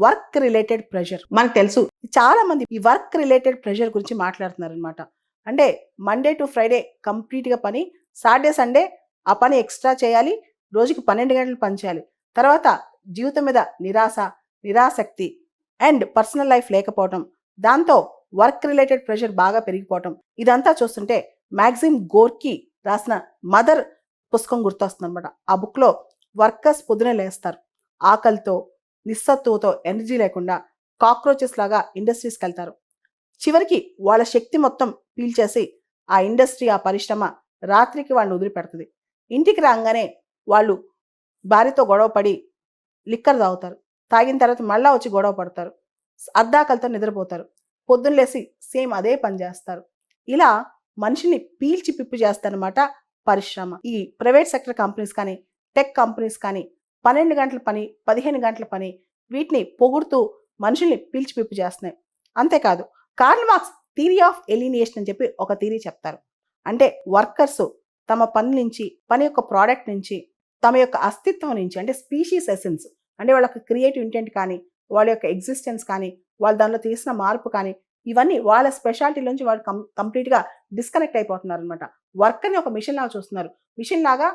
Work related pressure. మనకు తెలుసు చాలా మంది ఈ వర్క్ రిలేటెడ్ ప్రెషర్ గురించి మాట్లాడుతున్నారు అనమాట. అంటే మండే టు ఫ్రైడే కంప్లీట్గా పని, సాటర్డే సండే ఆ పని ఎక్స్ట్రా చేయాలి, రోజుకి 12 గంటలు పని చేయాలి. తర్వాత జీవితం మీద నిరాశ, నిరాసక్తి అండ్ పర్సనల్ లైఫ్ లేకపోవటం, దాంతో వర్క్ రిలేటెడ్ ప్రెషర్ బాగా పెరిగిపోవటం, ఇదంతా చూస్తుంటే మ్యాగ్జిమ్ గోర్కీ రాసిన మదర్ పుస్తకం గుర్తొస్తుంది అనమాట. ఆ బుక్లో వర్కర్స్ పొద్దునే లేస్తారు, ఆకలితో, నిస్సత్తువతో, ఎనర్జీ లేకుండా కాక్రోచెస్ లాగా ఇండస్ట్రీస్కి వెళ్తారు. చివరికి వాళ్ళ శక్తి మొత్తం పీల్చేసి ఆ ఇండస్ట్రీ, ఆ పరిశ్రమ రాత్రికి వాళ్ళని వదిలిపెడుతుంది. ఇంటికి రాగానే వాళ్ళు భార్యతో గొడవ పడి లిక్కర్ తాగుతారు, తాగిన తర్వాత మళ్ళా వచ్చి గొడవ పడతారు, అర్ధాకలతో నిద్రపోతారు, పొద్దున్న లేసి సేమ్ అదే పని చేస్తారు. ఇలా మనిషిని పీల్చి పిప్పి చేస్తారనమాట పరిశ్రమ. ఈ ప్రైవేట్ సెక్టర్ కంపెనీస్ కానీ, టెక్ కంపెనీస్ కానీ 12 గంటల పని, 15 గంటల పని, వీటిని పొగుడుతూ మనుషుల్ని పీల్చి పిప్పి చేస్తున్నాయి. అంతేకాదు, కార్ల్ మార్క్స్ థియరీ ఆఫ్ ఎలినియేషన్ అని చెప్పి ఒక థియరీ చెప్తారు. అంటే వర్కర్స్ తమ పని నుంచి, పని యొక్క ప్రోడక్ట్ నుంచి, తమ యొక్క అస్తిత్వం నుంచి, అంటే స్పీషీస్ ఎసెన్స్, అంటే వాళ్ళ యొక్క క్రియేటివ్ ఇంటెంట్ కానీ, వాళ్ళ యొక్క ఎగ్జిస్టెన్స్ కానీ, వాళ్ళు దానిలో తీసిన మార్పు కానీ, ఇవన్నీ వాళ్ళ స్పెషాలిటీ నుంచి వాళ్ళు కంప్లీట్గా డిస్కనెక్ట్ అయిపోతున్నారు అనమాట. వర్కర్ని ఒక మిషన్ లాగా చూస్తున్నారు. మిషన్ లాగా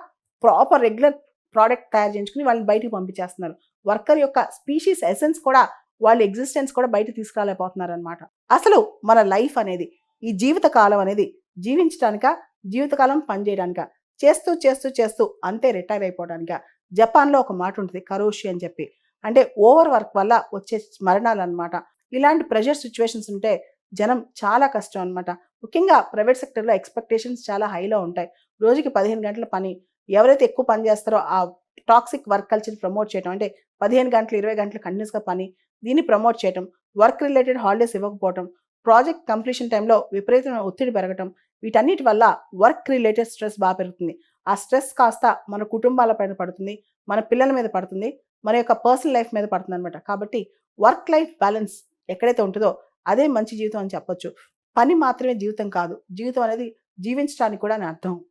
ప్రాపర్ రెగ్యులర్ ప్రోడక్ట్ తయారు చేయించుకుని వాళ్ళని బయటికి పంపించేస్తున్నారు. వర్కర్ యొక్క స్పీషీస్ ఎసెన్స్ కూడా, వాళ్ళ ఎగ్జిస్టెన్స్ కూడా బయట తీసుకురాలేకపోతున్నారు అనమాట. అసలు మన లైఫ్ అనేది, ఈ జీవిత కాలం అనేది జీవించడానిక, జీవితకాలం పనిచేయడానిక, చేస్తూ చేస్తూ చేస్తూ అంతే రిటైర్ అయిపోవడానిక. జపాన్లో ఒక మాట ఉంటుంది, కరోషి అని చెప్పి, అంటే ఓవర్ వర్క్ వల్ల వచ్చే మరణాలు అనమాట. ఇలాంటి ప్రెషర్ సిచ్యువేషన్స్ ఉంటే జనం చాలా కష్టం అనమాట. ముఖ్యంగా ప్రైవేట్ సెక్టర్లో ఎక్స్పెక్టేషన్స్ చాలా హైలో ఉంటాయి. రోజుకి 15 గంటల పని, ఎవరైతే ఎక్కువ పని చేస్తారో ఆ టాక్సిక్ వర్క్ కల్చర్ ప్రమోట్ చేయడం, అంటే 15 గంటలు 20 గంటలు కంటిన్యూస్గా పని, దీన్ని ప్రమోట్ చేయడం, వర్క్ రిలేటెడ్ హాలిడేస్ ఇవ్వకపోవడం, ప్రాజెక్ట్ కంప్లీషన్ టైంలో విపరీతమైన ఒత్తిడి పెరగటం, వీటన్నిటి వల్ల వర్క్ రిలేటెడ్ స్ట్రెస్ బాగా పెరుగుతుంది. ఆ స్ట్రెస్ కాస్త మన కుటుంబాల పైన పడుతుంది, మన పిల్లల మీద పడుతుంది, మన యొక్క పర్సనల్ లైఫ్ మీద పడుతుంది అనమాట. కాబట్టి వర్క్ లైఫ్ బ్యాలెన్స్ ఎక్కడైతే ఉంటుందో అదే మంచి జీవితం అని చెప్పొచ్చు. పని మాత్రమే జీవితం కాదు, జీవితం అనేది జీవించడానికి కూడా అని అర్థం.